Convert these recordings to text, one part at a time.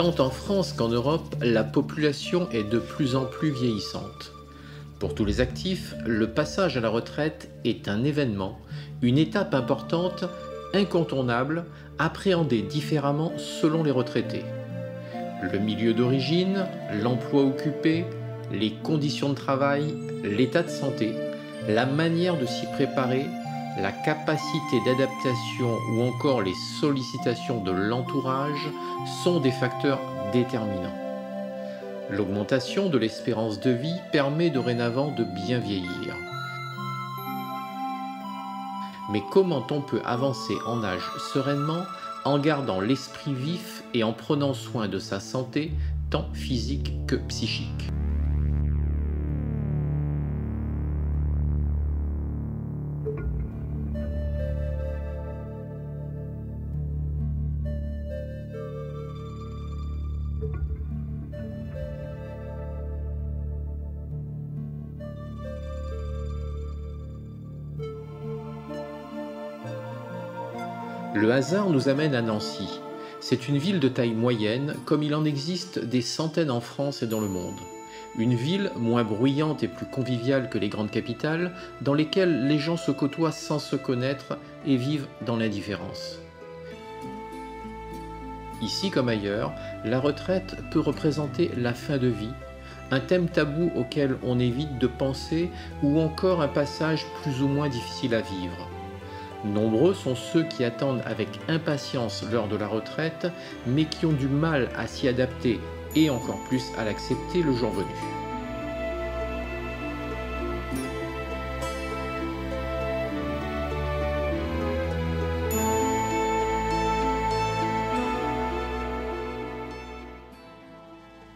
Tant en France qu'en Europe, la population est de plus en plus vieillissante. Pour tous les actifs, le passage à la retraite est un événement, une étape importante, incontournable, appréhendée différemment selon les retraités. Le milieu d'origine, l'emploi occupé, les conditions de travail, l'état de santé, la manière de s'y préparer, la capacité d'adaptation ou encore les sollicitations de l'entourage sont des facteurs déterminants. L'augmentation de l'espérance de vie permet dorénavant de bien vieillir. Mais comment on peut avancer en âge sereinement en gardant l'esprit vif et en prenant soin de sa santé, tant physique que psychique ? Le hasard nous amène à Nancy. C'est une ville de taille moyenne, comme il en existe des centaines en France et dans le monde. Une ville moins bruyante et plus conviviale que les grandes capitales, dans lesquelles les gens se côtoient sans se connaître et vivent dans l'indifférence. Ici comme ailleurs, la retraite peut représenter la fin de vie, un thème tabou auquel on évite de penser ou encore un passage plus ou moins difficile à vivre. Nombreux sont ceux qui attendent avec impatience l'heure de la retraite, mais qui ont du mal à s'y adapter et encore plus à l'accepter le jour venu.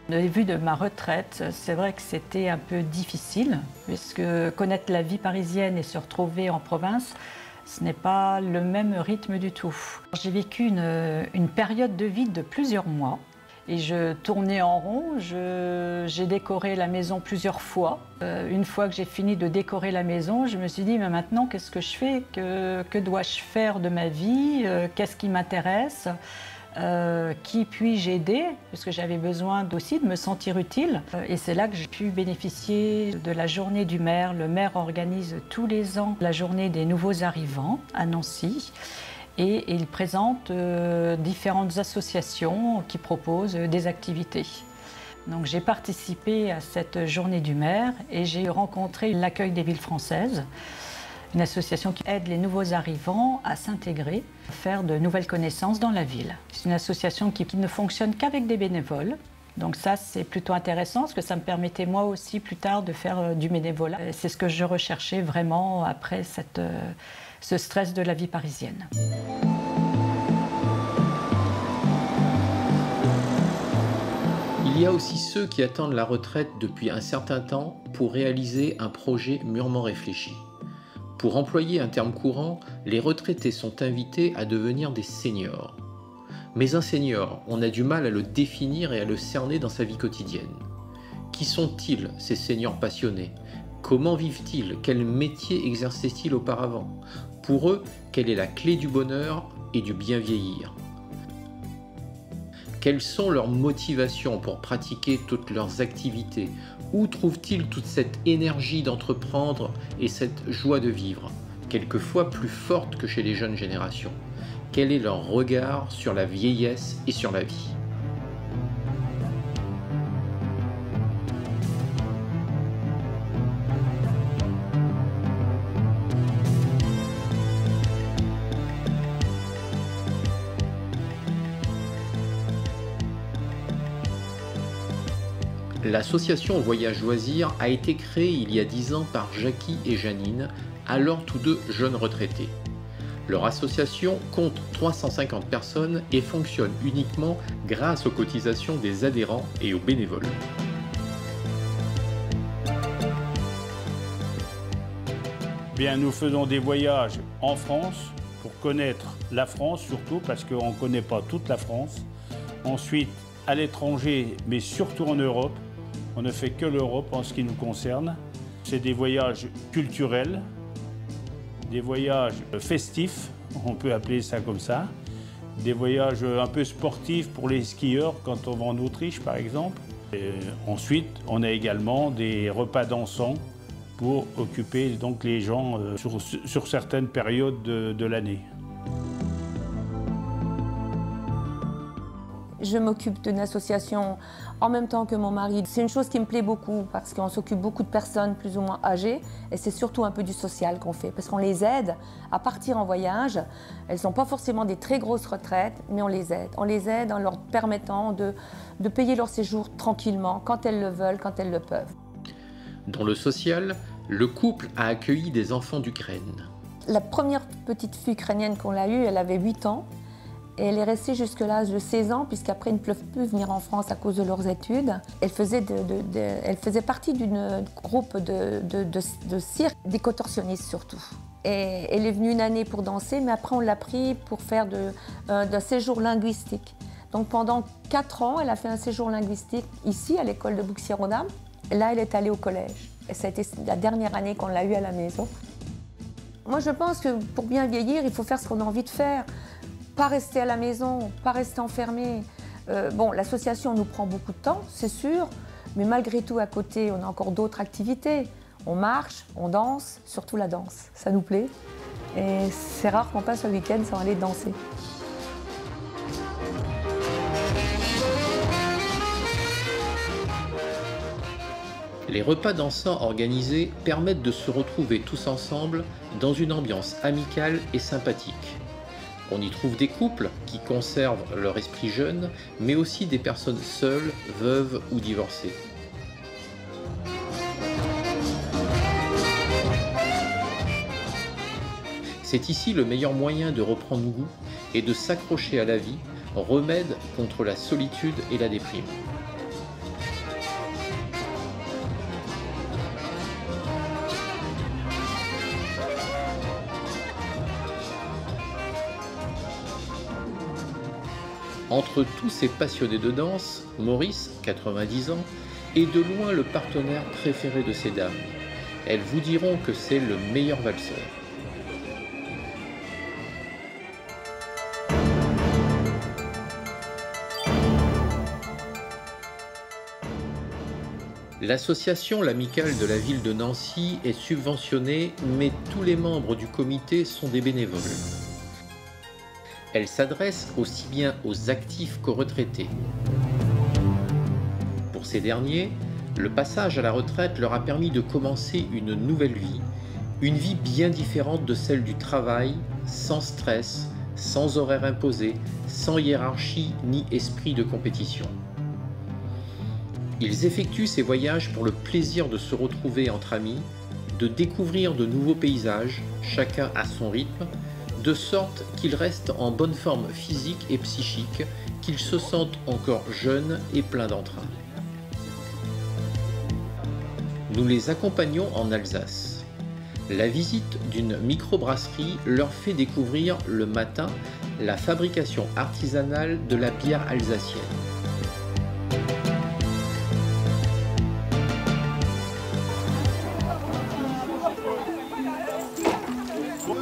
Le début de ma retraite, c'est vrai que c'était un peu difficile, puisque connaître la vie parisienne et se retrouver en province, ce n'est pas le même rythme du tout. J'ai vécu une période de vide de plusieurs mois et je tournais en rond. J'ai décoré la maison plusieurs fois. Une fois que j'ai fini de décorer la maison, je me suis dit, mais maintenant, qu'est-ce que je fais? Que dois-je faire de ma vie? Qu'est-ce qui m'intéresse? Qui puis-je aider, puisque j'avais besoin aussi de me sentir utile. Et c'est là que j'ai pu bénéficier de la journée du maire. Le maire organise tous les ans la journée des nouveaux arrivants à Nancy. Et il présente différentes associations qui proposent des activités. Donc j'ai participé à cette journée du maire et j'ai rencontré l'Accueil des villes françaises, une association qui aide les nouveaux arrivants à s'intégrer, à faire de nouvelles connaissances dans la ville. C'est une association qui ne fonctionne qu'avec des bénévoles. Donc ça, c'est plutôt intéressant parce que ça me permettait moi aussi plus tard de faire du bénévolat. C'est ce que je recherchais vraiment après ce stress de la vie parisienne. Il y a aussi ceux qui attendent la retraite depuis un certain temps pour réaliser un projet mûrement réfléchi. Pour employer un terme courant, les retraités sont invités à devenir des seniors. Mais un senior, on a du mal à le définir et à le cerner dans sa vie quotidienne. Qui sont-ils, ces seniors passionnés? Comment vivent-ils? Quel métier exerçaient-ils auparavant? Pour eux, quelle est la clé du bonheur et du bien vieillir? Quelles sont leurs motivations pour pratiquer toutes leurs activités? Où trouvent-ils toute cette énergie d'entreprendre et cette joie de vivre, quelquefois plus forte que chez les jeunes générations? Quel est leur regard sur la vieillesse et sur la vie? L'association Voyage Loisirs a été créée il y a 10 ans par Jackie et Janine, alors tous deux jeunes retraités. Leur association compte 350 personnes et fonctionne uniquement grâce aux cotisations des adhérents et aux bénévoles. Bien, nous faisons des voyages en France pour connaître la France surtout parce qu'on ne connaît pas toute la France. Ensuite, à l'étranger, mais surtout en Europe. On ne fait que l'Europe en ce qui nous concerne. C'est des voyages culturels, des voyages festifs, on peut appeler ça comme ça. des voyages un peu sportifs pour les skieurs quand on va en Autriche par exemple. Et ensuite, on a également des repas dansants pour occuper donc les gens sur certaines périodes de l'année. Je m'occupe d'une association en même temps que mon mari. C'est une chose qui me plaît beaucoup parce qu'on s'occupe beaucoup de personnes plus ou moins âgées et c'est surtout un peu du social qu'on fait parce qu'on les aide à partir en voyage. Elles n'ont pas forcément des très grosses retraites, mais on les aide. On les aide en leur permettant de payer leur séjour tranquillement, quand elles le veulent, quand elles le peuvent. Dans le social, le couple a accueilli des enfants d'Ukraine. La première petite fille ukrainienne qu'on a eue, elle avait 8 ans. Et elle est restée jusqu'à l'âge de 16 ans, puisqu'après, ils ne peuvent plus venir en France à cause de leurs études. Elle faisait partie d'un groupe de cirque, des contorsionnistes surtout. Et elle est venue une année pour danser, mais après, on l'a pris pour faire d'un séjour linguistique. Donc pendant 4 ans, elle a fait un séjour linguistique ici, à l'école de Bouxières-aux-Dames. Là, elle est allée au collège. Et ça a été la dernière année qu'on l'a eue à la maison. Moi, je pense que pour bien vieillir, il faut faire ce qu'on a envie de faire. Pas rester à la maison, pas rester enfermé. Bon, l'association nous prend beaucoup de temps, c'est sûr, mais malgré tout, à côté, on a encore d'autres activités. On marche, on danse, surtout la danse, ça nous plaît. Et c'est rare qu'on passe un week-end sans aller danser. Les repas dansants organisés permettent de se retrouver tous ensemble dans une ambiance amicale et sympathique. On y trouve des couples qui conservent leur esprit jeune, mais aussi des personnes seules, veuves ou divorcées. C'est ici le meilleur moyen de reprendre goût et de s'accrocher à la vie, remède contre la solitude et la déprime. Entre tous ces passionnés de danse, Maurice, 90 ans, est de loin le partenaire préféré de ces dames. Elles vous diront que c'est le meilleur valseur. L'association L'Amicale de la ville de Nancy est subventionnée, mais tous les membres du comité sont des bénévoles. Elle s'adresse aussi bien aux actifs qu'aux retraités. Pour ces derniers, le passage à la retraite leur a permis de commencer une nouvelle vie, une vie bien différente de celle du travail, sans stress, sans horaire imposé, sans hiérarchie ni esprit de compétition. Ils effectuent ces voyages pour le plaisir de se retrouver entre amis, de découvrir de nouveaux paysages, chacun à son rythme, de sorte qu'ils restent en bonne forme physique et psychique, qu'ils se sentent encore jeunes et pleins d'entrain. Nous les accompagnons en Alsace. La visite d'une microbrasserie leur fait découvrir le matin la fabrication artisanale de la bière alsacienne. On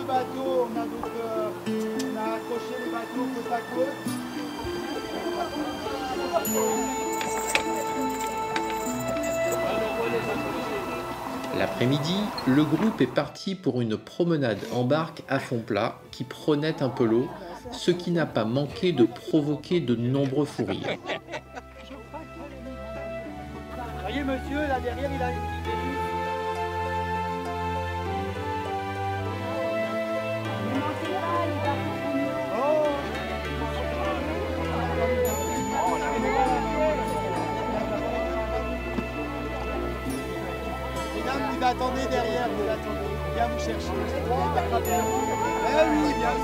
a accroché les bateaux côte à côte. L'après-midi, le groupe est parti pour une promenade en barque à fond plat qui prenait un peu l'eau, ce qui n'a pas manqué de provoquer de nombreux fous rires. Voyez monsieur, là derrière il a une Mesdames, vous attendez derrière, vous attendez. Viens vous chercher. Eh oui, bien sûr.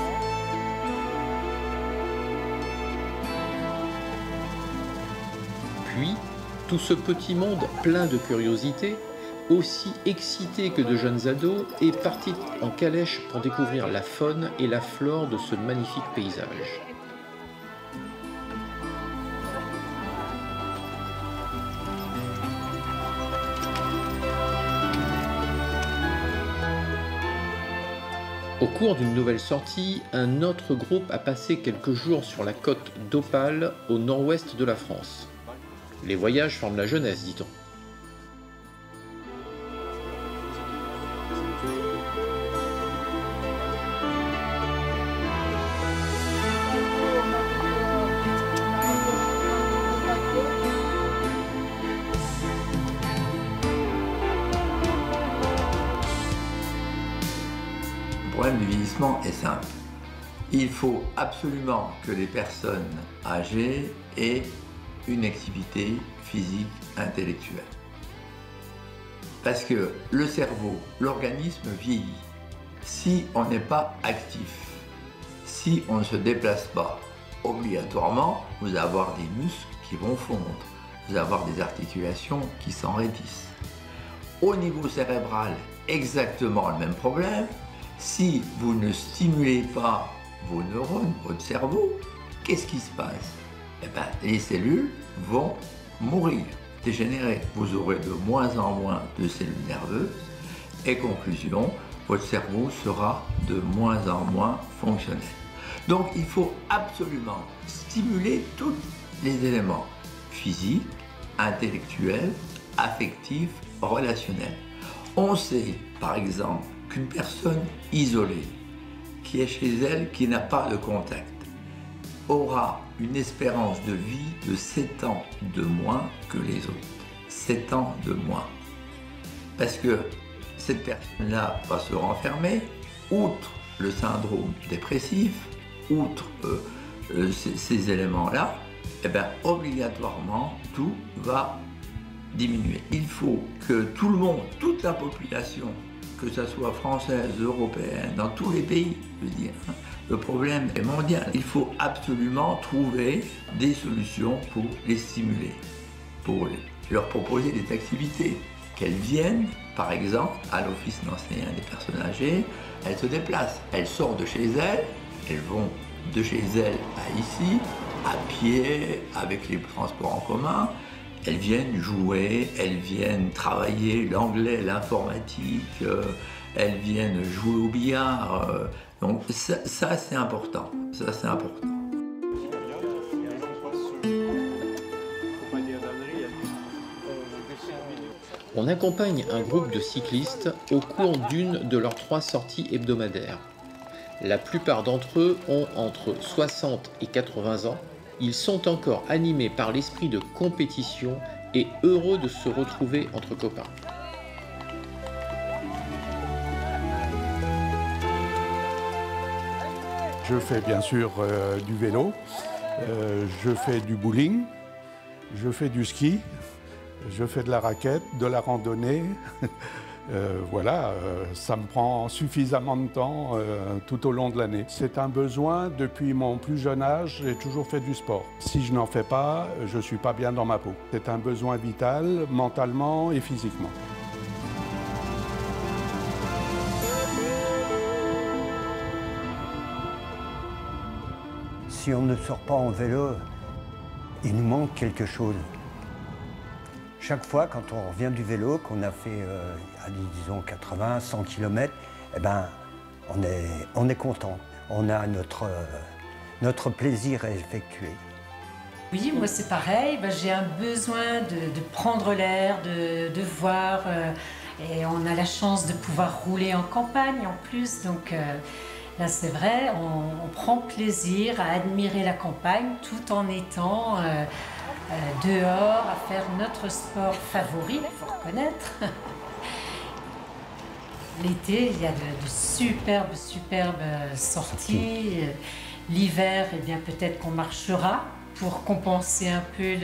Puis, tout ce petit monde plein de curiosité, aussi excité que de jeunes ados, est parti en calèche pour découvrir la faune et la flore de ce magnifique paysage. Au cours d'une nouvelle sortie, un autre groupe a passé quelques jours sur la côte d'Opale, au nord-ouest de la France. Les voyages forment la jeunesse, dit-on. Le problème du vieillissement est simple. Il faut absolument que les personnes âgées aient une activité physique intellectuelle. Parce que le cerveau, l'organisme vieillit. Si on n'est pas actif, si on ne se déplace pas, obligatoirement, vous allez avoir des muscles qui vont fondre, vous allez avoir des articulations qui s'enraidissent. Au niveau cérébral, exactement le même problème. Si vous ne stimulez pas vos neurones, votre cerveau, qu'est-ce qui se passe? Eh bien, les cellules vont mourir, dégénérer. Vous aurez de moins en moins de cellules nerveuses et conclusion, votre cerveau sera de moins en moins fonctionnel. Donc, il faut absolument stimuler tous les éléments physiques, intellectuels, affectifs, relationnels. On sait, par exemple, qu'une personne isolée, qui est chez elle, qui n'a pas de contact, aura une espérance de vie de 7 ans de moins que les autres. 7 ans de moins. Parce que cette personne-là va se renfermer, outre le syndrome dépressif, outre ces éléments-là, eh bien, obligatoirement, tout va diminuer. Il faut que tout le monde, toute la population, que ce soit française, européenne, dans tous les pays, je veux dire, le problème est mondial. Il faut absolument trouver des solutions pour les stimuler, pour leur proposer des activités. Qu'elles viennent, par exemple, à l'office d'enseignant des personnes âgées, elles se déplacent, elles sortent de chez elles, elles vont de chez elles à ici, à pied, avec les transports en commun. Elles viennent jouer, elles viennent travailler l'anglais, l'informatique, elles viennent jouer au billard. Donc ça c'est important, ça c'est important. On accompagne un groupe de cyclistes au cours d'une de leurs 3 sorties hebdomadaires. La plupart d'entre eux ont entre 60 et 80 ans. Ils sont encore animés par l'esprit de compétition et heureux de se retrouver entre copains. Je fais bien sûr du vélo, je fais du bowling, je fais du ski, je fais de la raquette, de la randonnée. Voilà, ça me prend suffisamment de temps tout au long de l'année. C'est un besoin, depuis mon plus jeune âge, j'ai toujours fait du sport. Si je n'en fais pas, je ne suis pas bien dans ma peau. C'est un besoin vital, mentalement et physiquement. Si on ne sort pas en vélo, il nous manque quelque chose. Chaque fois, quand on revient du vélo, qu'on a fait, disons, 80, 100 km, eh ben, on est content. On a notre plaisir à effectuer. Oui, moi c'est pareil. Ben, j'ai un besoin de prendre l'air, de voir. Et on a la chance de pouvoir rouler en campagne en plus. Donc là, c'est vrai, on prend plaisir à admirer la campagne tout en étant dehors, à faire notre sport favori, il faut reconnaître. L'été, il y a de superbes sorties. L'hiver, eh bien peut-être qu'on marchera pour compenser un peu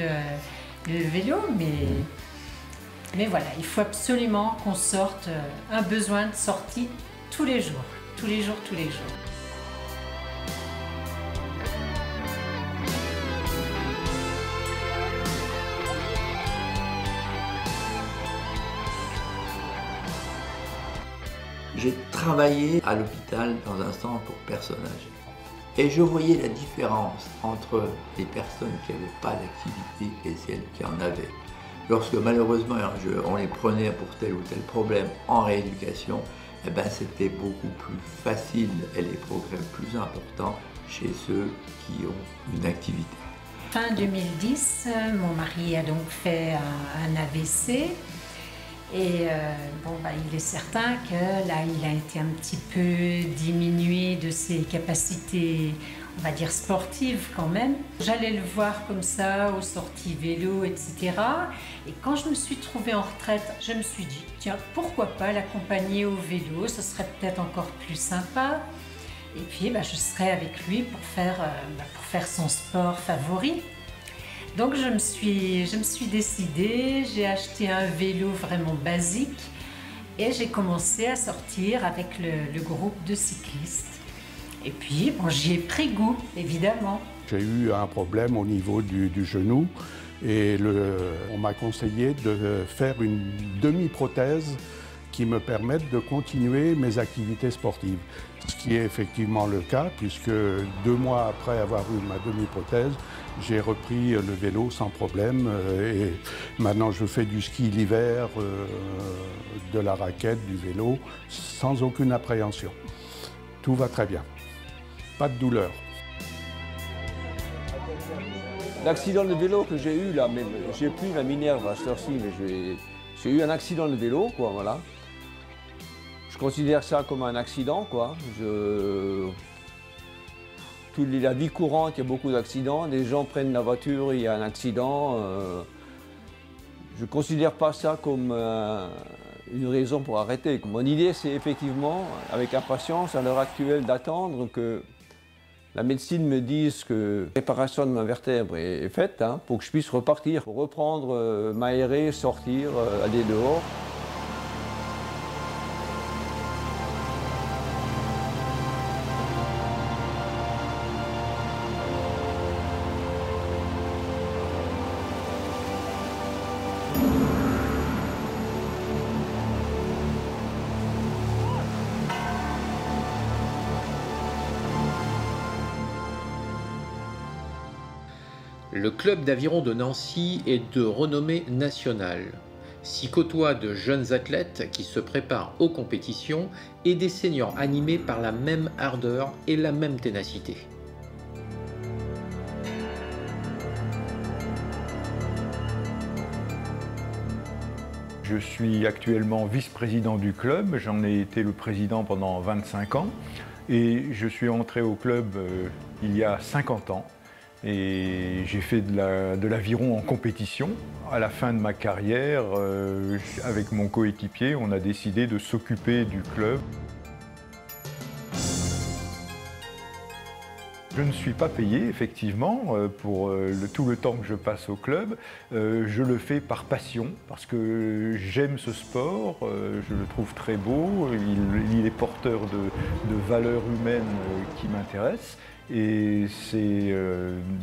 le vélo, mais voilà, il faut absolument qu'on sorte, un besoin de sortie tous les jours, tous les jours, tous les jours. J'ai travaillé à l'hôpital dans un centre pour personnes âgées. Et je voyais la différence entre les personnes qui n'avaient pas d'activité et celles qui en avaient. Lorsque malheureusement on les prenait pour tel ou tel problème en rééducation, eh ben, c'était beaucoup plus facile et les progrès plus importants chez ceux qui ont une activité. Fin 2010, mon mari a donc fait un AVC. Et il est certain que là, il a été un petit peu diminué de ses capacités, on va dire sportives quand même. J'allais le voir comme ça aux sorties vélo, etc. Et quand je me suis trouvée en retraite, je me suis dit, tiens, pourquoi pas l'accompagner au vélo, ce serait peut-être encore plus sympa. Et puis, je serais avec lui pour faire son sport favori. Donc je me suis décidée, j'ai acheté un vélo vraiment basique et j'ai commencé à sortir avec le groupe de cyclistes. Et puis j'y ai pris goût, évidemment. J'ai eu un problème au niveau du genou et on m'a conseillé de faire une demi-prothèse qui me permette de continuer mes activités sportives. Ce qui est effectivement le cas, puisque 2 mois après avoir eu ma demi-prothèse, j'ai repris le vélo sans problème et maintenant je fais du ski l'hiver, de la raquette, du vélo, sans aucune appréhension. Tout va très bien. Pas de douleur. L'accident de vélo que j'ai eu là, même j'ai plus la Minerve à cette heure-ci, mais j'ai eu un accident de vélo, quoi, voilà. Je considère ça comme un accident, quoi. La vie courante, il y a beaucoup d'accidents. Des gens prennent la voiture, il y a un accident. Je ne considère pas ça comme une raison pour arrêter. Mon idée, c'est effectivement, avec impatience, à l'heure actuelle, d'attendre que la médecine me dise que la réparation de ma vertèbre est faite, pour que je puisse repartir, pour reprendre, m'aérer, sortir, aller dehors. Le club d'aviron de Nancy est de renommée nationale. S'y côtoient de jeunes athlètes qui se préparent aux compétitions et des seniors animés par la même ardeur et la même ténacité. Je suis actuellement vice-président du club, j'en ai été le président pendant 25 ans et je suis entré au club il y a 50 ans. Et j'ai fait de l'aviron en compétition. À la fin de ma carrière, avec mon coéquipier, on a décidé de s'occuper du club. Je ne suis pas payé, effectivement, pour tout le temps que je passe au club. Je le fais par passion, parce que j'aime ce sport, je le trouve très beau, il est porteur de valeurs humaines qui m'intéressent. Et c'est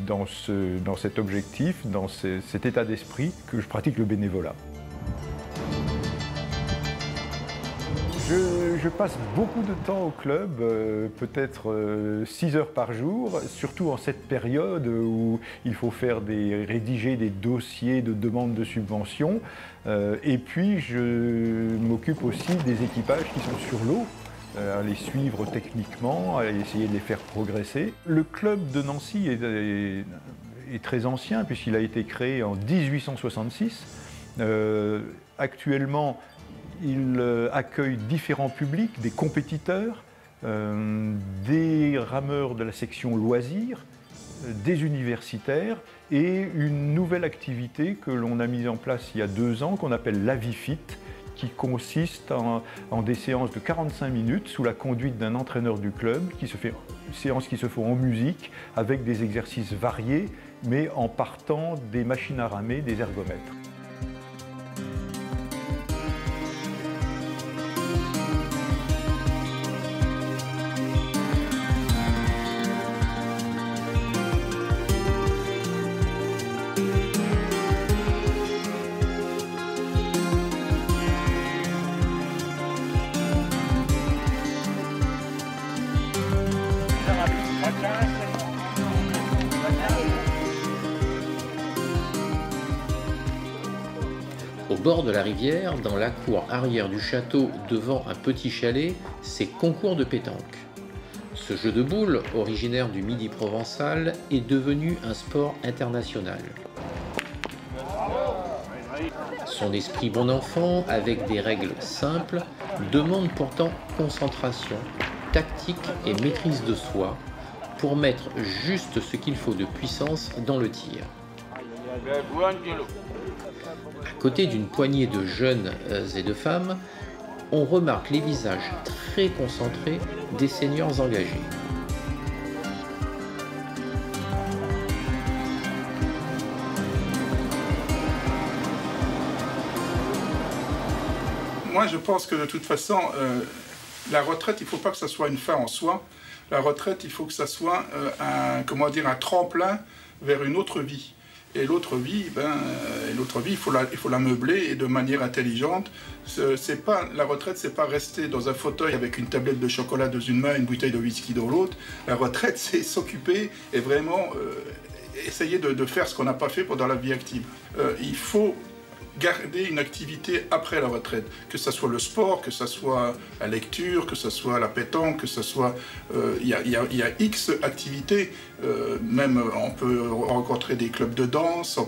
dans cet objectif, dans cet état d'esprit que je pratique le bénévolat. Je passe beaucoup de temps au club, peut-être 6 heures par jour, surtout en cette période où il faut rédiger des dossiers de demande de subvention. Et puis je m'occupe aussi des équipages qui sont sur l'eau, à les suivre techniquement, à essayer de les faire progresser. Le club de Nancy est très ancien puisqu'il a été créé en 1866. Actuellement, il accueille différents publics, des compétiteurs, des rameurs de la section loisirs, des universitaires et une nouvelle activité que l'on a mise en place il y a 2 ans qu'on appelle l'Avifit, qui consiste en des séances de 45 minutes sous la conduite d'un entraîneur du club, séances qui se font en musique avec des exercices variés, mais en partant des machines à ramer, des ergomètres. bord de la rivière, dans la cour arrière du château, devant un petit chalet, c'est concours de pétanque. Ce jeu de boules, originaire du Midi provençal, est devenu un sport international. Son esprit bon enfant, avec des règles simples, demande pourtant concentration, tactique et maîtrise de soi pour mettre juste ce qu'il faut de puissance dans le tir. À côté d'une poignée de jeunes et de femmes, on remarque les visages très concentrés des seigneurs engagés. Moi, je pense que de toute façon, la retraite, il ne faut pas que ça soit une fin en soi. La retraite, il faut que ça soit un tremplin vers une autre vie. Et l'autre vie, il faut la meubler et de manière intelligente. La retraite, c'est pas rester dans un fauteuil avec une tablette de chocolat dans une main, une bouteille de whisky dans l'autre. La retraite, c'est s'occuper et vraiment essayer de faire ce qu'on n'a pas fait pendant la vie active. Il faut garder une activité après la retraite, que ce soit le sport, que ce soit la lecture, que ce soit la pétanque, que ce soit... Il y a X activités, même on peut rencontrer des clubs de danse,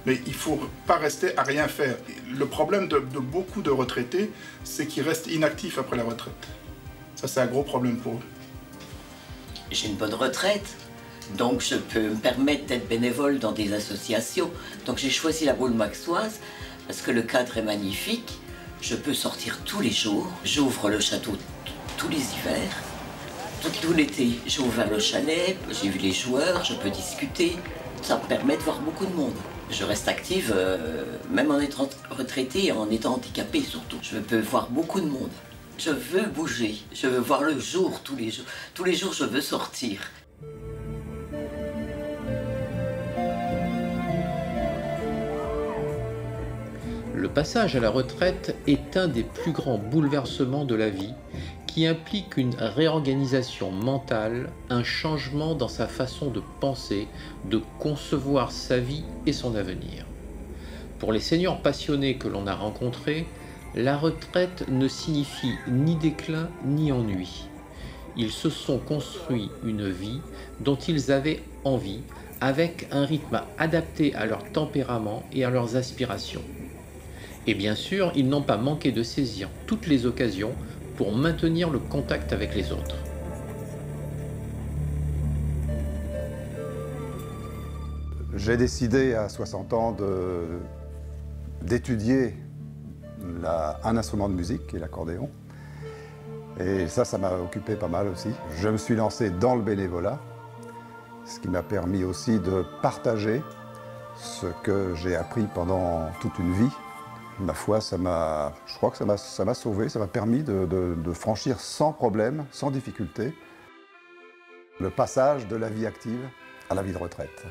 mais il ne faut pas rester à rien faire. Le problème de beaucoup de retraités, c'est qu'ils restent inactifs après la retraite. Ça, c'est un gros problème pour eux. J'ai une bonne retraite, donc je peux me permettre d'être bénévole dans des associations. Donc j'ai choisi la boule maxoise parce que le cadre est magnifique. Je peux sortir tous les jours. J'ouvre le château tous les hivers. Tout l'été, j'ai ouvert le chalet, j'ai vu les joueurs, je peux discuter. Ça me permet de voir beaucoup de monde. Je reste active, même en étant retraitée et en étant handicapée surtout. Je peux voir beaucoup de monde. Je veux bouger, je veux voir le jour tous les jours. Tous les jours, je veux sortir. Le passage à la retraite est un des plus grands bouleversements de la vie qui implique une réorganisation mentale, un changement dans sa façon de penser, de concevoir sa vie et son avenir. Pour les seniors passionnés que l'on a rencontrés, la retraite ne signifie ni déclin ni ennui. Ils se sont construits une vie dont ils avaient envie, avec un rythme adapté à leur tempérament et à leurs aspirations. Et bien sûr, ils n'ont pas manqué de saisir toutes les occasions pour maintenir le contact avec les autres. J'ai décidé à 60 ans d'étudier un instrument de musique, qui est l'accordéon. Et ça m'a occupé pas mal aussi. Je me suis lancé dans le bénévolat, ce qui m'a permis aussi de partager ce que j'ai appris pendant toute une vie. Ma foi, je crois que ça m'a sauvé, ça m'a permis de franchir sans problème, sans difficulté, le passage de la vie active à la vie de retraite.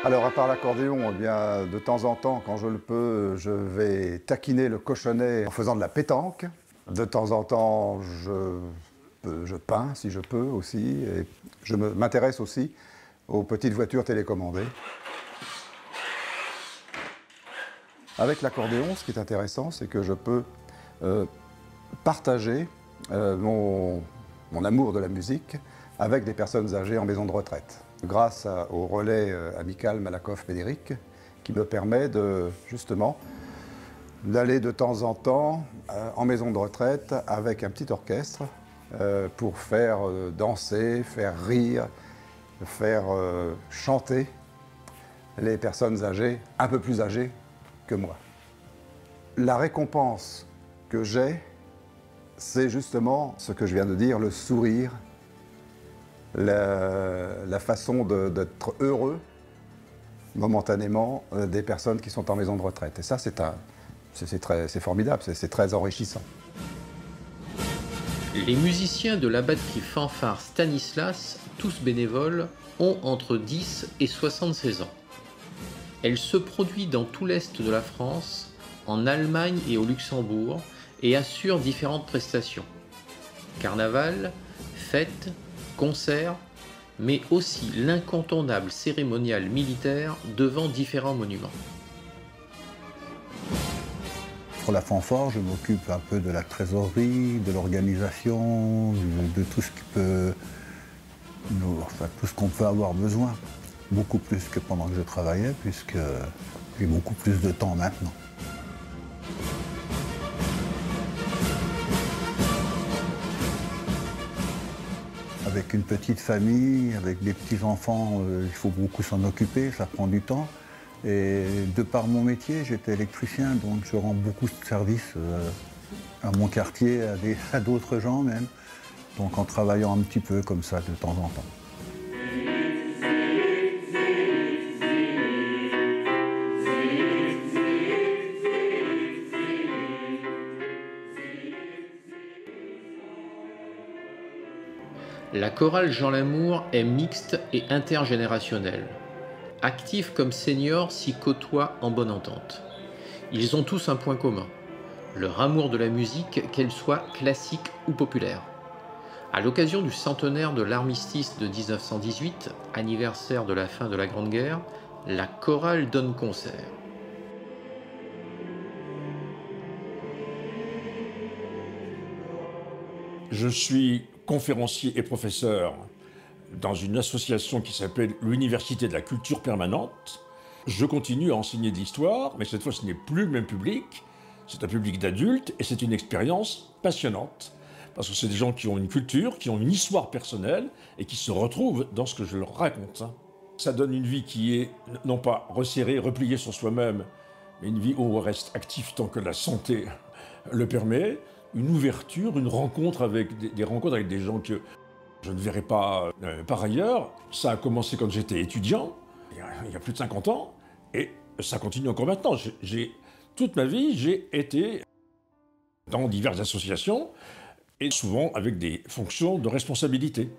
Alors, à part l'accordéon, eh bien, de temps en temps, quand je le peux, je vais taquiner le cochonnet en faisant de la pétanque. De temps en temps, je peins, si je peux aussi, et je m'intéresse aussi aux petites voitures télécommandées. Avec l'accordéon, ce qui est intéressant, c'est que je peux partager mon amour de la musique avec des personnes âgées en maison de retraite. Grâce au relais amical Malakoff-Médéric, qui me permet justement d'aller de temps en temps en maison de retraite avec un petit orchestre pour faire danser, faire rire, faire chanter les personnes âgées, un peu plus âgées que moi. La récompense que j'ai, c'est justement ce que je viens de dire, le sourire, la façon d'être heureux momentanément des personnes qui sont en maison de retraite. Et ça, c'est formidable, c'est très enrichissant. Les musiciens de la batterie fanfare Stanislas, tous bénévoles, ont entre 10 et 76 ans. Elle se produit dans tout l'Est de la France, en Allemagne et au Luxembourg, et assure différentes prestations. Carnaval, fêtes, concerts, mais aussi l'incontournable cérémonial militaire devant différents monuments. Pour la fanfare, je m'occupe un peu de la trésorerie, de l'organisation, de tout ce qui peut, enfin, tout ce qu'on peut avoir besoin. Beaucoup plus que pendant que je travaillais, puisque j'ai beaucoup plus de temps maintenant. Avec une petite famille, avec des petits-enfants, il faut beaucoup s'en occuper, ça prend du temps. Et de par mon métier, j'étais électricien, donc je rends beaucoup de services à mon quartier, à d'autres gens même. Donc en travaillant un petit peu comme ça de temps en temps. La chorale Jean Lamour est mixte et intergénérationnelle. Actifs comme seniors s'y côtoient en bonne entente. Ils ont tous un point commun, leur amour de la musique, qu'elle soit classique ou populaire. À l'occasion du centenaire de l'armistice de 1918, anniversaire de la fin de la Grande Guerre, la chorale donne concert. Je suis conférencier et professeur dans une association qui s'appelle l'Université de la Culture Permanente. Je continue à enseigner de l'histoire, mais cette fois ce n'est plus le même public, c'est un public d'adultes et c'est une expérience passionnante. Parce que c'est des gens qui ont une culture, qui ont une histoire personnelle et qui se retrouvent dans ce que je leur raconte. Ça donne une vie qui est non pas resserrée, repliée sur soi-même, mais une vie où on reste actif tant que la santé le permet, une ouverture, une rencontre avec des rencontres avec des gens que je ne verrai pas par ailleurs. Ça a commencé quand j'étais étudiant, il y a plus de 50 ans, et ça continue encore maintenant. Toute ma vie, j'ai été dans diverses associations, et souvent avec des fonctions de responsabilité.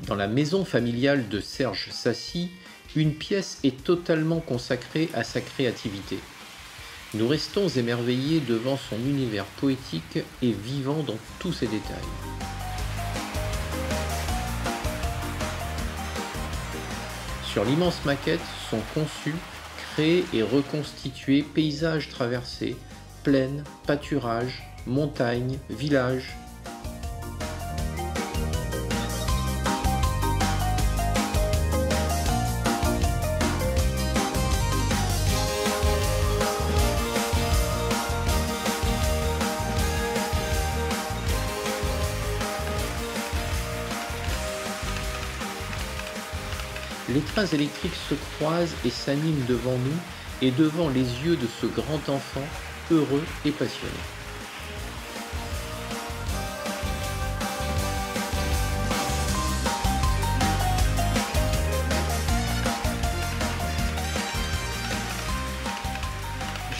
Dans la maison familiale de Serge Sassy, une pièce est totalement consacrée à sa créativité. Nous restons émerveillés devant son univers poétique et vivant dans tous ses détails. Sur l'immense maquette sont conçus, créés et reconstitués paysages traversés, plaines, pâturages, montagnes, villages. Les trains électriques se croisent et s'animent devant nous et devant les yeux de ce grand enfant heureux et passionné.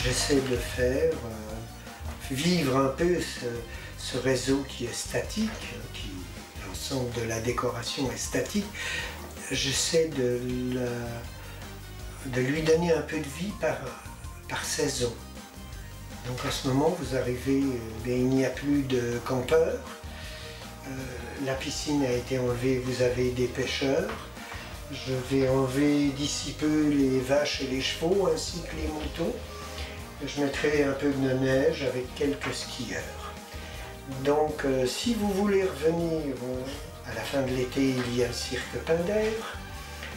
J'essaie de faire vivre un peu ce réseau qui est statique, qui l'ensemble de la décoration est statique. J'essaie de lui donner un peu de vie par saison. Donc en ce moment, vous arrivez, il n'y a plus de campeurs. La piscine a été enlevée, vous avez des pêcheurs. Je vais enlever d'ici peu les vaches et les chevaux ainsi que les moutons. Je mettrai un peu de neige avec quelques skieurs. Donc si vous voulez revenir, à la fin de l'été, il y a le cirque Pinder.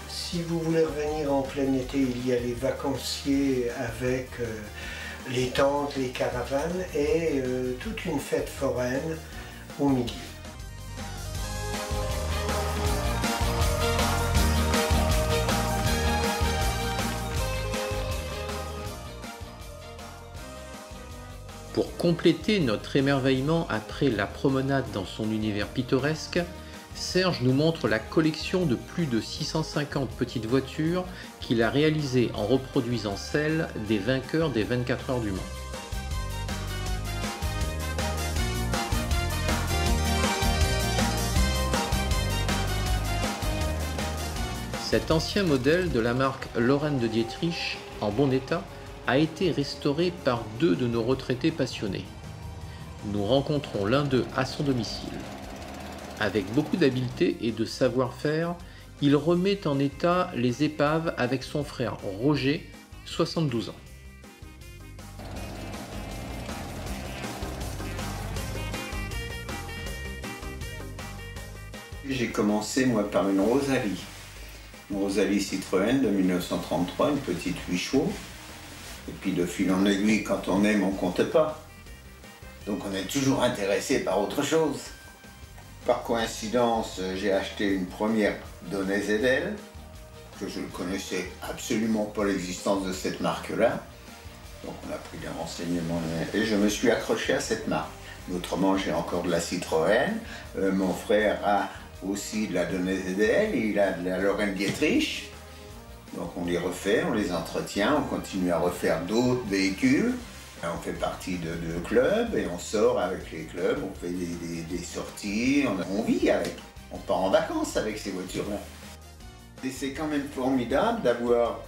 Si vous voulez revenir en plein été, il y a les vacanciers avec les tentes, les caravanes et toute une fête foraine au milieu. Pour compléter notre émerveillement après la promenade dans son univers pittoresque, Serge nous montre la collection de plus de 650 petites voitures qu'il a réalisées en reproduisant celles des vainqueurs des 24 heures du Mans. Cet ancien modèle de la marque Lorraine de Dietrich, en bon état, a été restauré par 2 de nos retraités passionnés. Nous rencontrons l'un d'eux à son domicile. Avec beaucoup d'habileté et de savoir-faire, il remet en état les épaves avec son frère Roger, 72 ans. J'ai commencé moi par une Rosalie. Une Rosalie Citroën de 1933, une petite 8 chevaux. Et puis de fil en aiguille, quand on aime, on ne compte pas. Donc on est toujours intéressé par autre chose. Par coïncidence, j'ai acheté une première Donnez Edel, que je ne connaissais absolument pas l'existence de cette marque-là. Donc on a pris des renseignements et je me suis accroché à cette marque. Autrement, j'ai encore de la Citroën. Mon frère a aussi de la Donnez Edel, il a de la Lorraine Dietrich. Donc on les refait, on les entretient, on continue à refaire d'autres véhicules. On fait partie de clubs et on sort avec les clubs, on fait des sorties, on vit avec. On part en vacances avec ces voitures-là. Et c'est quand même formidable d'avoir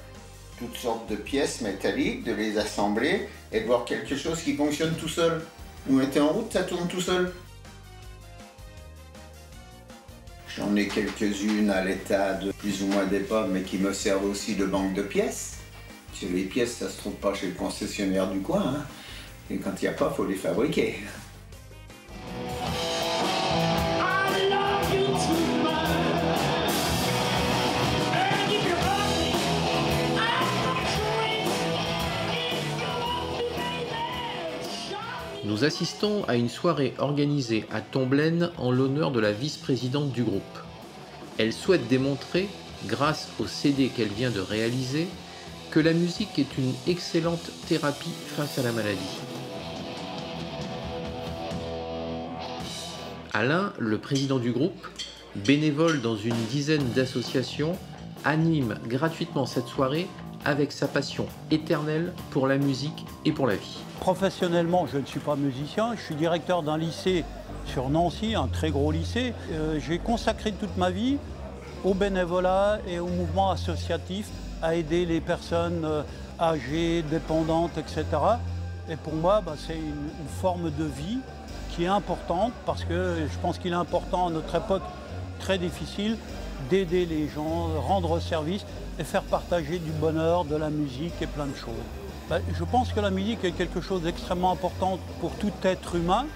toutes sortes de pièces métalliques, de les assembler et de voir quelque chose qui fonctionne tout seul. Vous mettez en route, ça tourne tout seul. J'en ai quelques-unes à l'état de plus ou moins d'épave, mais qui me servent aussi de banque de pièces. Parce que les pièces, ça se trouve pas chez le concessionnaire du coin. Hein. Et quand il n'y a pas, il faut les fabriquer. Nous assistons à une soirée organisée à Tomblaine en l'honneur de la vice-présidente du groupe. Elle souhaite démontrer, grâce au CD qu'elle vient de réaliser, que la musique est une excellente thérapie face à la maladie. Alain, le président du groupe, bénévole dans une dizaine d'associations, anime gratuitement cette soirée avec sa passion éternelle pour la musique et pour la vie. Professionnellement, je ne suis pas musicien, je suis directeur d'un lycée sur Nancy, un très gros lycée. J'ai consacré toute ma vie au bénévolat et au mouvement associatif, à aider les personnes âgées, dépendantes, etc. Et pour moi, c'est une forme de vie qui est importante parce que je pense qu'il est important à notre époque très difficile d'aider les gens, rendre service et faire partager du bonheur, de la musique et plein de choses. Je pense que la musique est quelque chose d'extrêmement important pour tout être humain.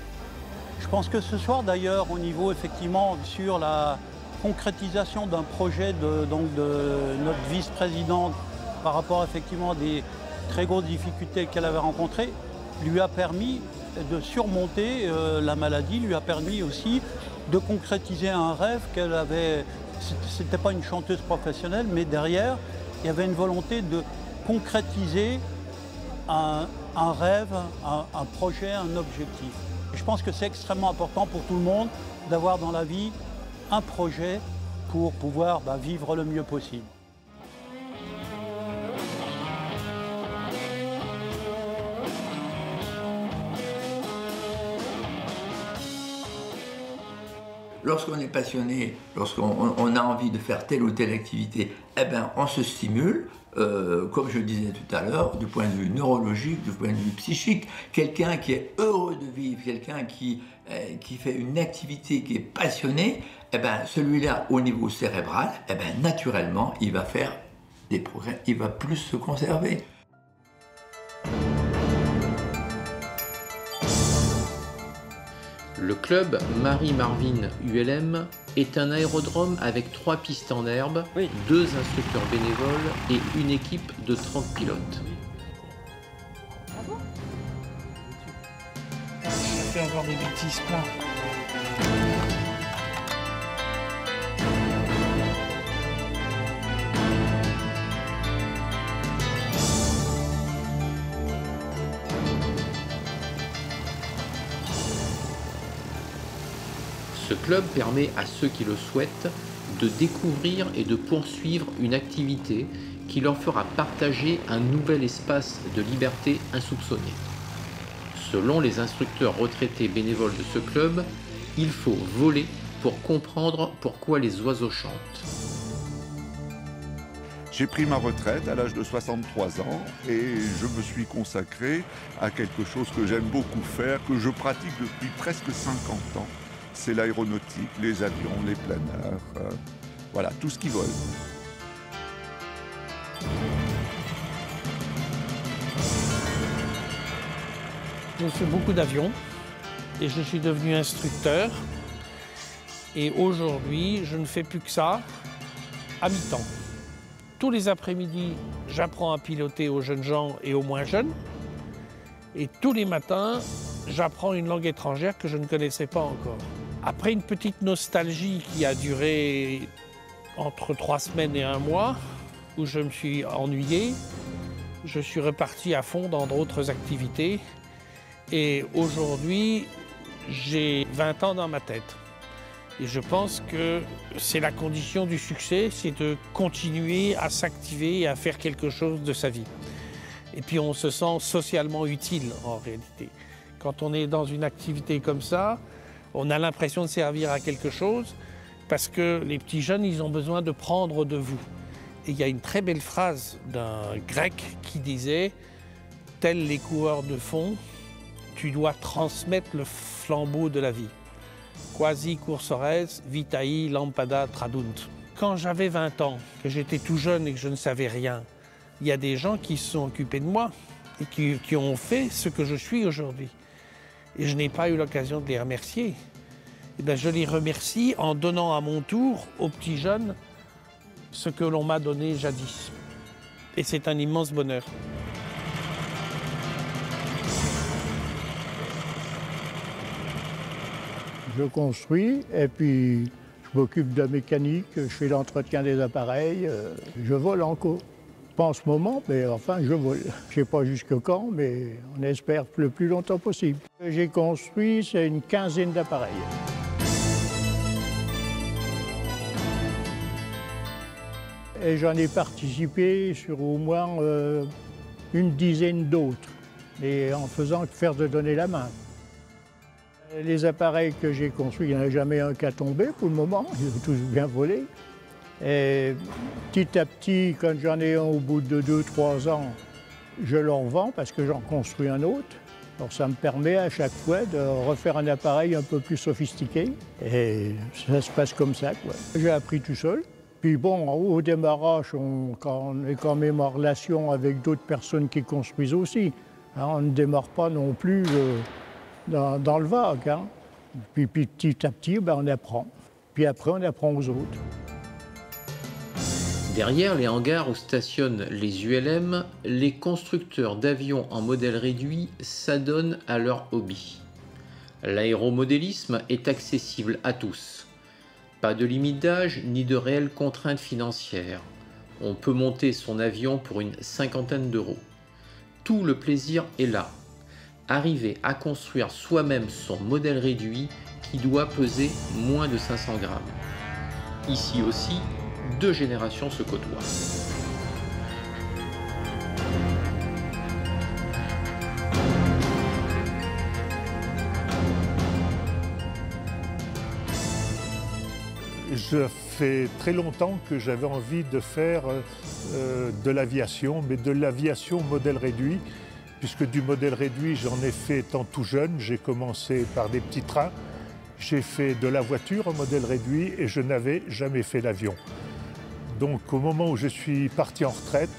Je pense que ce soir d'ailleurs, au niveau effectivement sur la concrétisation d'un projet de notre vice-présidente par rapport effectivement à des très grosses difficultés qu'elle avait rencontrées, lui a permis de surmonter la maladie, lui a permis aussi de concrétiser un rêve qu'elle avait. C'était pas une chanteuse professionnelle, mais derrière, il y avait une volonté de concrétiser un rêve, un projet, un objectif. Je pense que c'est extrêmement important pour tout le monde d'avoir dans la vie un projet pour pouvoir vivre le mieux possible. Lorsqu'on est passionné, lorsqu'on a envie de faire telle ou telle activité, on se stimule, comme je le disais tout à l'heure, du point de vue neurologique, du point de vue psychique. Quelqu'un qui est heureux de vivre, quelqu'un qui fait une activité qui est passionné, celui-là, au niveau cérébral, naturellement, il va faire des progrès, il va plus se conserver. Le club Marie-Marvin ULM est un aérodrome avec 3 pistes en herbe, 2 instructeurs bénévoles et une équipe de 30 pilotes. Ça fait avoir des bêtises plein. Ce club permet à ceux qui le souhaitent de découvrir et de poursuivre une activité qui leur fera partager un nouvel espace de liberté insoupçonné. Selon les instructeurs retraités bénévoles de ce club, il faut voler pour comprendre pourquoi les oiseaux chantent. J'ai pris ma retraite à l'âge de 63 ans et je me suis consacré à quelque chose que j'aime beaucoup faire, que je pratique depuis presque 50 ans. C'est l'aéronautique, les avions, les planeurs, voilà, tout ce qui vole. Je fais beaucoup d'avions et je suis devenu instructeur. Et aujourd'hui, je ne fais plus que ça à mi-temps. Tous les après-midi, j'apprends à piloter aux jeunes gens et aux moins jeunes. Et tous les matins, j'apprends une langue étrangère que je ne connaissais pas encore. Après une petite nostalgie qui a duré entre 3 semaines et 1 mois, où je me suis ennuyé, je suis reparti à fond dans d'autres activités. Et aujourd'hui, j'ai 20 ans dans ma tête. Et je pense que c'est la condition du succès, c'est de continuer à s'activer et à faire quelque chose de sa vie. Et puis on se sent socialement utile en réalité. Quand on est dans une activité comme ça, on a l'impression de servir à quelque chose parce que les petits jeunes, ils ont besoin de prendre de vous. Et il y a une très belle phrase d'un grec qui disait « Tels les coureurs de fond, tu dois transmettre le flambeau de la vie. Quasi cursores vitae lampada tradunt. » Quand j'avais 20 ans, que j'étais tout jeune et que je ne savais rien, il y a des gens qui se sont occupés de moi et qui ont fait ce que je suis aujourd'hui. Et je n'ai pas eu l'occasion de les remercier. Et bien, je les remercie en donnant à mon tour aux petits jeunes ce que l'on m'a donné jadis. Et c'est un immense bonheur. Je construis et puis je m'occupe de la mécanique, je fais l'entretien des appareils, je vole encore. Pas en ce moment, mais enfin je vole. Je ne sais pas jusque quand, mais on espère le plus longtemps possible. J'ai construit, c'est une 15aine d'appareils. Et j'en ai participé sur au moins une dizaine d'autres, et en faisant que faire de donner la main. Les appareils que j'ai construits, il n'y en a jamais un qui a tombé pour le moment, ils ont tous bien volé. Et petit à petit, quand j'en ai un au bout de 2-3 ans, je le revends parce que j'en construis un autre. Alors ça me permet à chaque fois de refaire un appareil un peu plus sophistiqué. Et ça se passe comme ça, quoi. J'ai appris tout seul. Puis bon, au démarrage, on est quand même en relation avec d'autres personnes qui construisent aussi. Hein, on ne démarre pas non plus dans le vague. Hein. Puis petit à petit, on apprend. Puis après, on apprend aux autres. Derrière les hangars où stationnent les ULM, les constructeurs d'avions en modèle réduit s'adonnent à leur hobby. L'aéromodélisme est accessible à tous. Pas de limite d'âge ni de réelles contraintes financières. On peut monter son avion pour une 50aine d'euros. Tout le plaisir est là. Arriver à construire soi-même son modèle réduit qui doit peser moins de 500 grammes. Ici aussi, 2 générations se côtoient. Ça fait très longtemps que j'avais envie de faire de l'aviation, mais de l'aviation modèle réduit, puisque du modèle réduit, j'en ai fait étant tout jeune. J'ai commencé par des petits trains, j'ai fait de la voiture en modèle réduit et je n'avais jamais fait l'avion. Donc au moment où je suis parti en retraite,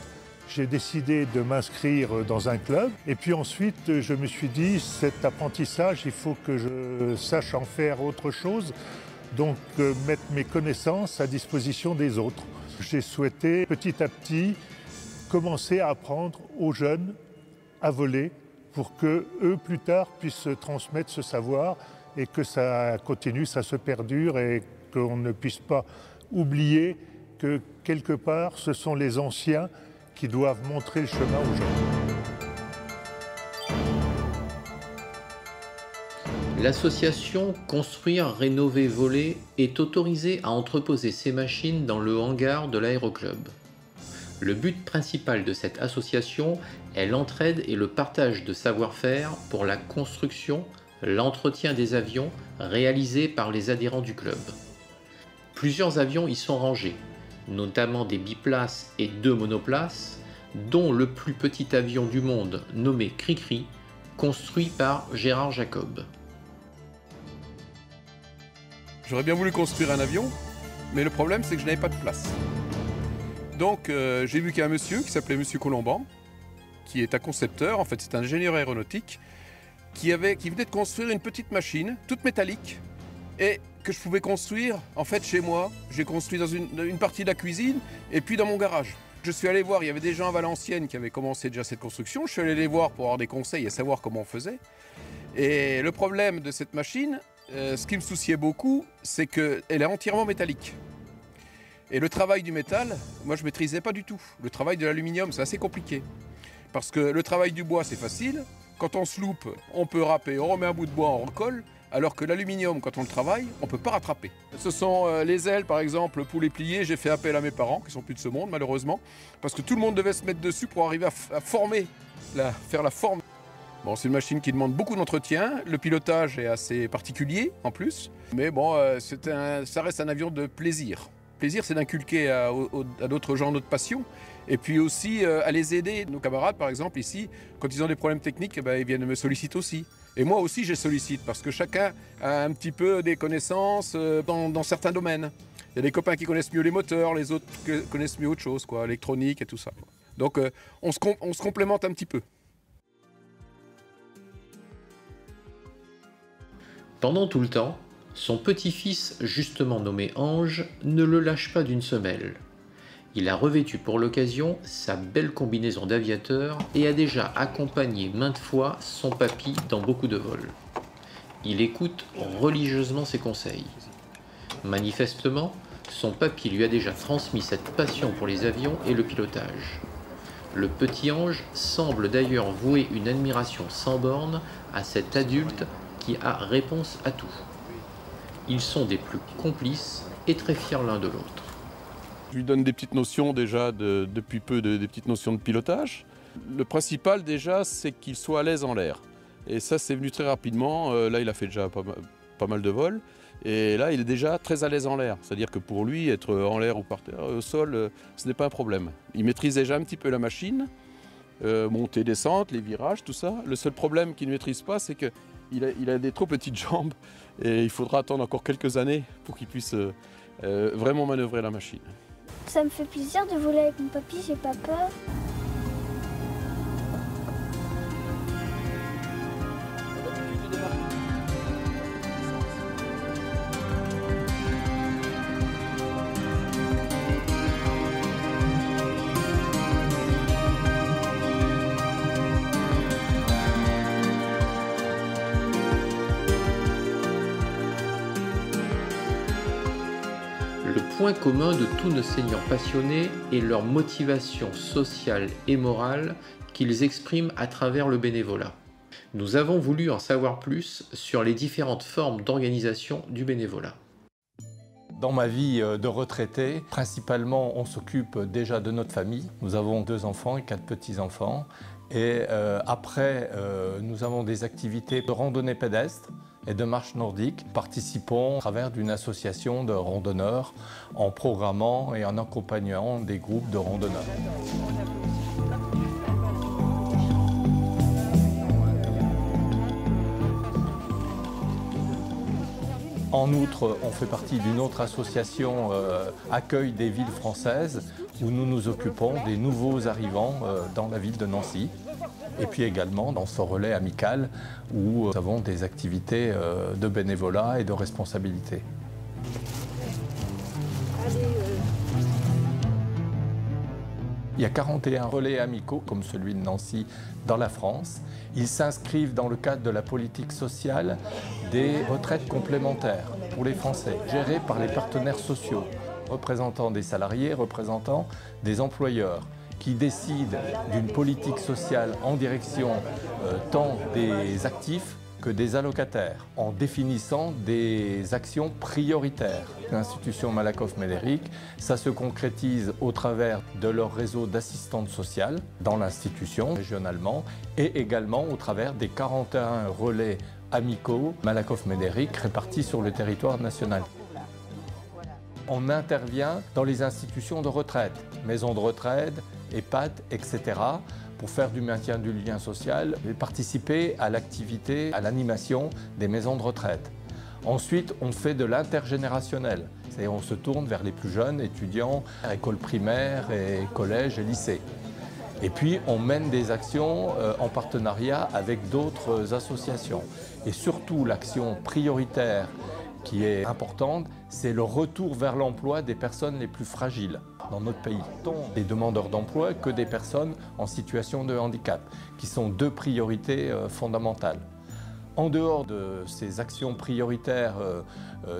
j'ai décidé de m'inscrire dans un club. Et puis ensuite, je me suis dit, cet apprentissage, il faut que je sache en faire autre chose. Donc mettre mes connaissances à disposition des autres. J'ai souhaité petit à petit commencer à apprendre aux jeunes à voler pour que eux plus tard puissent transmettre ce savoir et que ça continue, ça se perdure et qu'on ne puisse pas oublier que quelque part ce sont les anciens qui doivent montrer le chemin aux jeunes. L'association Construire, Rénover, Voler est autorisée à entreposer ses machines dans le hangar de l'aéroclub. Le but principal de cette association est l'entraide et le partage de savoir-faire pour la construction, l'entretien des avions réalisés par les adhérents du club. Plusieurs avions y sont rangés, notamment des biplaces et 2 monoplaces, dont le plus petit avion du monde nommé Cricri, construit par Gérard Jacob. J'aurais bien voulu construire un avion, mais le problème c'est que je n'avais pas de place. Donc j'ai vu qu'il y a un monsieur qui s'appelait Monsieur Colomban, qui est un concepteur, en fait c'est un ingénieur aéronautique, qui venait de construire une petite machine, toute métallique, et que je pouvais construire en fait chez moi. J'ai construit dans une partie de la cuisine et puis dans mon garage. Je suis allé voir, il y avait des gens à Valenciennes qui avaient commencé déjà cette construction. Je suis allé les voir pour avoir des conseils et savoir comment on faisait. Et le problème de cette machine, ce qui me souciait beaucoup, c'est qu'elle est entièrement métallique. Et le travail du métal, moi je ne maîtrisais pas du tout. Le travail de l'aluminium, c'est assez compliqué. Parce que le travail du bois, c'est facile. Quand on se loupe, on peut râper, on remet un bout de bois, on recolle. Alors que l'aluminium, quand on le travaille, on ne peut pas rattraper. Ce sont les ailes, par exemple, pour les plier. J'ai fait appel à mes parents, qui sont plus de ce monde, malheureusement. Parce que tout le monde devait se mettre dessus pour arriver à former, faire la forme. Bon, c'est une machine qui demande beaucoup d'entretien. Le pilotage est assez particulier, en plus. Mais bon, ça reste un avion de plaisir. Plaisir, c'est d'inculquer à d'autres gens notre passion. Et puis aussi à les aider. Nos camarades, par exemple, ici, quand ils ont des problèmes techniques, ils viennent me solliciter aussi. Et moi aussi, je les sollicite parce que chacun a un petit peu des connaissances dans certains domaines. Il y a des copains qui connaissent mieux les moteurs, les autres connaissent mieux autre chose, quoi, l'électronique et tout ça. Donc on se complémente un petit peu. Pendant tout le temps, son petit-fils, justement nommé Ange, ne le lâche pas d'une semelle. Il a revêtu pour l'occasion sa belle combinaison d'aviateur et a déjà accompagné maintes fois son papy dans beaucoup de vols. Il écoute religieusement ses conseils. Manifestement, son papy lui a déjà transmis cette passion pour les avions et le pilotage. Le petit Ange semble d'ailleurs vouer une admiration sans borne à cet adulte qui a réponse à tout. Ils sont des plus complices et très fiers l'un de l'autre. Je lui donne des petites notions déjà, depuis peu, des petites notions de pilotage. Le principal déjà, c'est qu'il soit à l'aise en l'air. Et ça, c'est venu très rapidement. Là, il a fait déjà pas mal de vols. Et là, il est déjà très à l'aise en l'air. C'est-à-dire que pour lui, être en l'air ou par terre, au sol, ce n'est pas un problème. Il maîtrise déjà un petit peu la machine, montée, descente, les virages, tout ça. Le seul problème qu'il ne maîtrise pas, c'est qu'il a des trop petites jambes. Et il faudra attendre encore quelques années pour qu'il puisse vraiment manœuvrer la machine. Ça me fait plaisir de voler avec mon papy, j'ai pas peur. Le point commun de tous nos seigneurs passionnés est leur motivation sociale et morale qu'ils expriment à travers le bénévolat. Nous avons voulu en savoir plus sur les différentes formes d'organisation du bénévolat. Dans ma vie de retraité, principalement, on s'occupe déjà de notre famille. Nous avons 2 enfants et 4 petits-enfants. Et après, nous avons des activités de randonnée pédestre et de marche nordique. Participons à travers d'une association de randonneurs en programmant et en accompagnant des groupes de randonneurs. En outre, on fait partie d'une autre association Accueil des villes françaises où nous nous occupons des nouveaux arrivants dans la ville de Nancy. Et puis également dans ce relais amical où nous avons des activités de bénévolat et de responsabilité. Il y a 41 relais amicaux, comme celui de Nancy, dans la France. Ils s'inscrivent dans le cadre de la politique sociale des retraites complémentaires pour les Français, gérées par les partenaires sociaux, représentants des salariés, représentants des employeurs, qui décident d'une politique sociale en direction tant des actifs que des allocataires, en définissant des actions prioritaires. L'institution Malakoff-Médéric, ça se concrétise au travers de leur réseau d'assistantes sociales dans l'institution régionalement et également au travers des 41 relais amicaux Malakoff-Médéric répartis sur le territoire national. On intervient dans les institutions de retraite, maisons de retraite, EHPAD, etc., pour faire du maintien du lien social et participer à l'activité, à l'animation des maisons de retraite. Ensuite, on fait de l'intergénérationnel, c'est-à-dire on se tourne vers les plus jeunes étudiants, écoles primaires et collèges et lycées. Et puis, on mène des actions en partenariat avec d'autres associations. Et surtout, l'action prioritaire qui est importante, c'est le retour vers l'emploi des personnes les plus fragiles dans notre pays. Tant des demandeurs d'emploi que des personnes en situation de handicap, qui sont deux priorités fondamentales. En dehors de ces actions prioritaires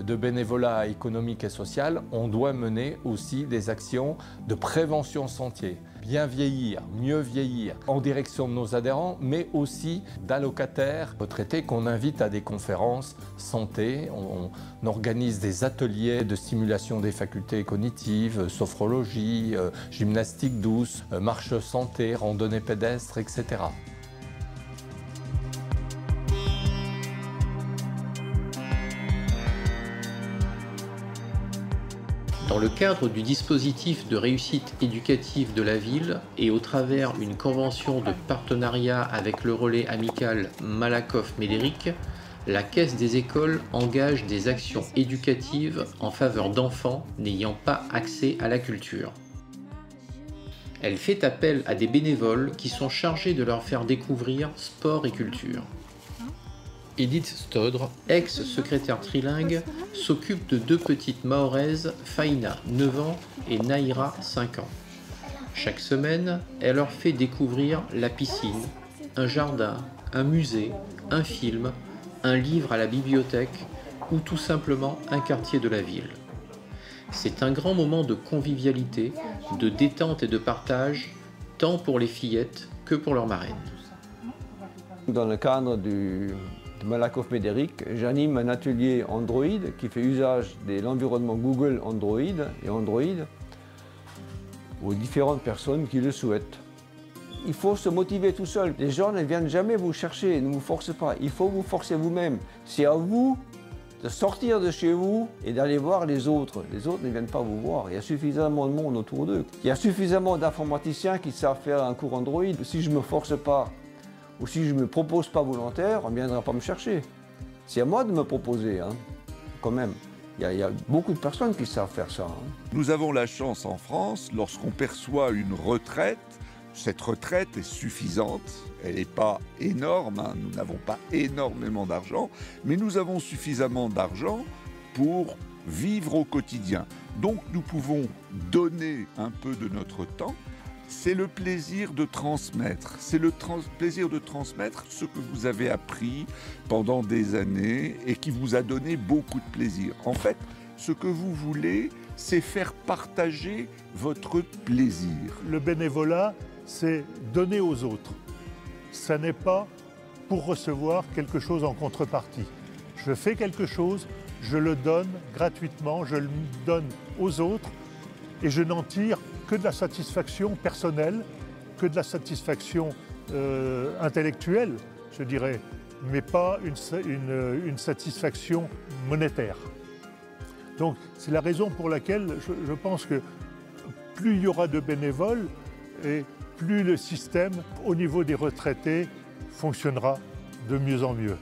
de bénévolat économique et social, on doit mener aussi des actions de prévention santé. Bien vieillir, mieux vieillir, en direction de nos adhérents, mais aussi d'allocataires retraités qu'on invite à des conférences santé. On organise des ateliers de stimulation des facultés cognitives, sophrologie, gymnastique douce, marche santé, randonnée pédestre, etc. Dans le cadre du dispositif de réussite éducative de la ville et au travers d'une convention de partenariat avec le relais amical Malakoff-Médéric, la Caisse des écoles engage des actions éducatives en faveur d'enfants n'ayant pas accès à la culture. Elle fait appel à des bénévoles qui sont chargés de leur faire découvrir sport et culture. Edith Stodre, ex-secrétaire trilingue, s'occupe de deux petites mahoraises, Faïna, 9 ans, et Naïra, 5 ans. Chaque semaine, elle leur fait découvrir la piscine, un jardin, un musée, un film, un livre à la bibliothèque ou tout simplement un quartier de la ville. C'est un grand moment de convivialité, de détente et de partage, tant pour les fillettes que pour leurs marraines. Dans le cadre du Malakoff-Médéric, j'anime un atelier Android qui fait usage de l'environnement Google Android et Android aux différentes personnes qui le souhaitent. Il faut se motiver tout seul. Les gens ne viennent jamais vous chercher, ne vous forcez pas. Il faut vous forcer vous-même. C'est à vous de sortir de chez vous et d'aller voir les autres. Les autres ne viennent pas vous voir. Il y a suffisamment de monde autour d'eux. Il y a suffisamment d'informaticiens qui savent faire un cours Android. Si je ne me force pas, ou si je ne me propose pas volontaire, on ne viendra pas me chercher. C'est à moi de me proposer, hein, quand même. Il y a beaucoup de personnes qui savent faire ça. Hein. Nous avons la chance en France, lorsqu'on perçoit une retraite, cette retraite est suffisante, elle n'est pas énorme, hein, nous n'avons pas énormément d'argent, mais nous avons suffisamment d'argent pour vivre au quotidien. Donc nous pouvons donner un peu de notre temps. C'est le plaisir de transmettre. C'est le plaisir de transmettre ce que vous avez appris pendant des années et qui vous a donné beaucoup de plaisir. En fait, ce que vous voulez, c'est faire partager votre plaisir. Le bénévolat, c'est donner aux autres. Ça n'est pas pour recevoir quelque chose en contrepartie. Je fais quelque chose, je le donne gratuitement, je le donne aux autres et je n'en tire que de la satisfaction personnelle, que de la satisfaction intellectuelle, je dirais, mais pas une satisfaction monétaire. Donc c'est la raison pour laquelle je pense que plus il y aura de bénévoles et plus le système au niveau des retraités fonctionnera de mieux en mieux.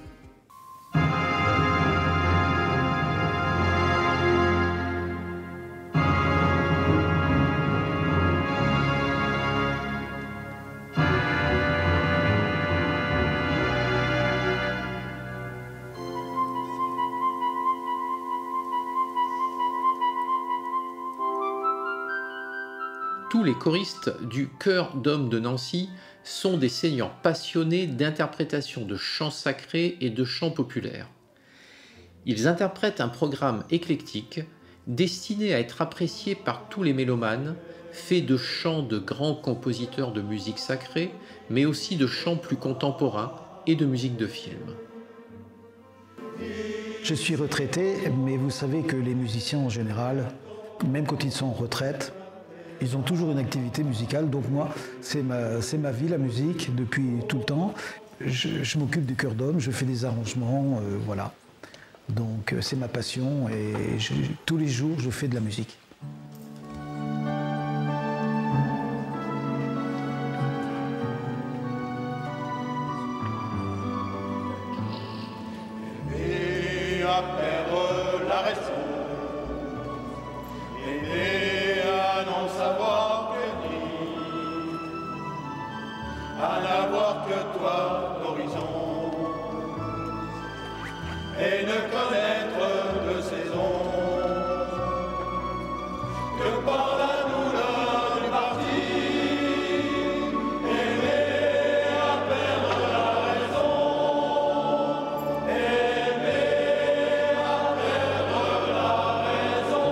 Tous les choristes du Chœur d'Hommes de Nancy sont des seigneurs passionnés d'interprétation de chants sacrés et de chants populaires. Ils interprètent un programme éclectique destiné à être apprécié par tous les mélomanes, fait de chants de grands compositeurs de musique sacrée, mais aussi de chants plus contemporains et de musique de film. Je suis retraité, mais vous savez que les musiciens en général, même quand ils sont en retraite, ils ont toujours une activité musicale. Donc moi, c'est ma vie, la musique, depuis tout le temps. Je m'occupe du chœur d'homme, je fais des arrangements, voilà. Donc c'est ma passion et tous les jours, je fais de la musique. Et ne connaître de saison que par la douleur du parti, aimer à perdre la raison, aimer à perdre la raison.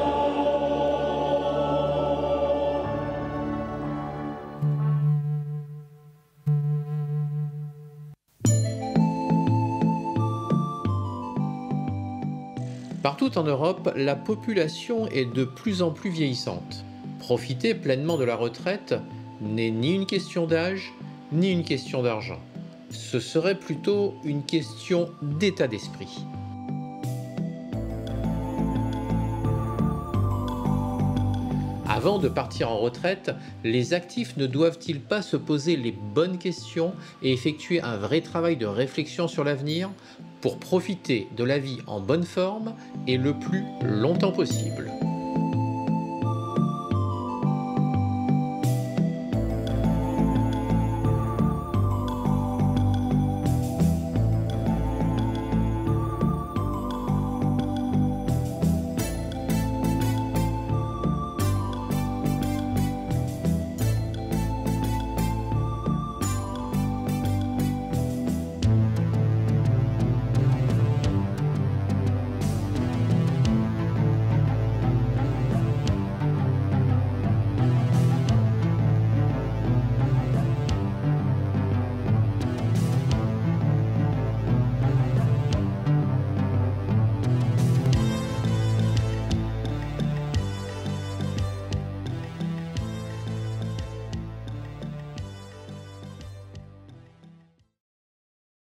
Partout en Europe, la population est de plus en plus vieillissante. Profiter pleinement de la retraite n'est ni une question d'âge, ni une question d'argent. Ce serait plutôt une question d'état d'esprit. Avant de partir en retraite, les actifs ne doivent-ils pas se poser les bonnes questions et effectuer un vrai travail de réflexion sur l'avenir pour profiter de la vie en bonne forme et le plus longtemps possible ?